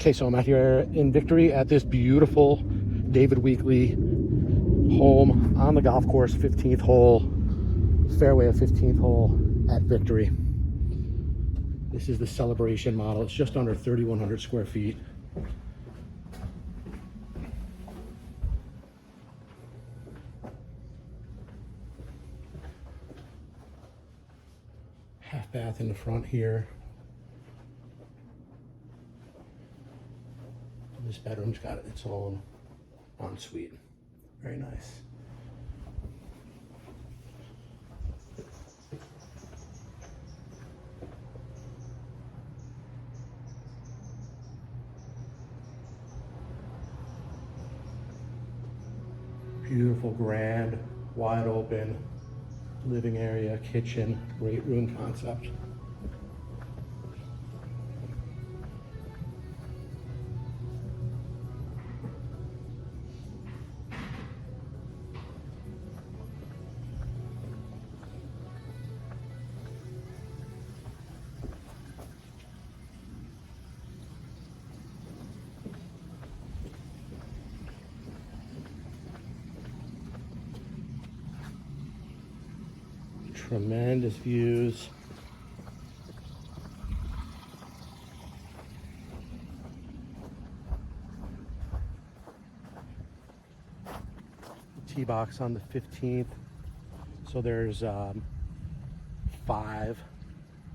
Okay, so I'm out here in Victory at this beautiful David Weekley home on the golf course, 15th hole, fairway of 15th hole at Victory. This is the Celebration model. It's just under 3,100 square feet. Half bath in the front here. This bedroom's got its own ensuite. Very nice. Beautiful, grand, wide open living area, kitchen, great room concept. Tremendous views. Tee box on the 15th. So there's 5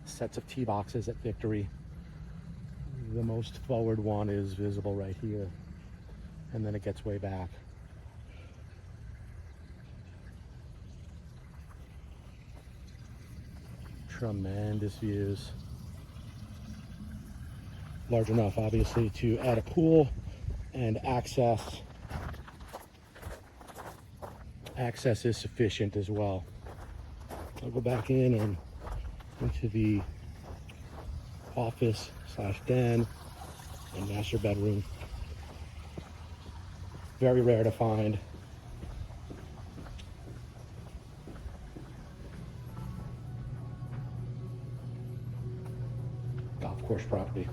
sets of tee boxes at Victory. The most forward one is visible right here, and then it gets way back. Tremendous views. Large enough, obviously, to add a pool and access. Access is sufficient as well. I'll go back in and into the office / den and master bedroom. Very rare to find. Golf course property.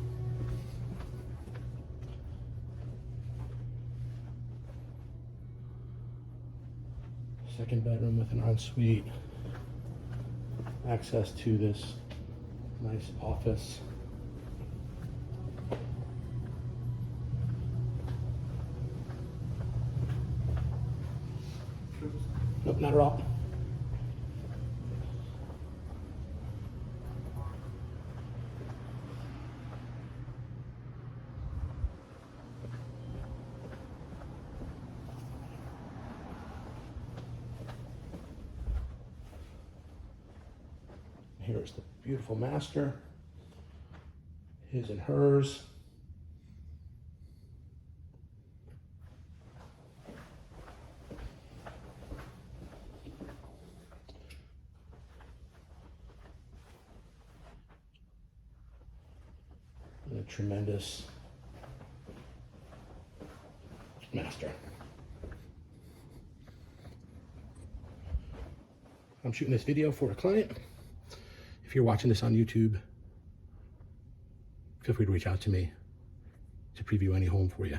Second bedroom with an ensuite. Access to this nice office. Nope, not at all. Here's the beautiful master, his and hers. And a tremendous master. I'm shooting this video for a client. If you're watching this on YouTube, feel free to reach out to me to preview any home for you.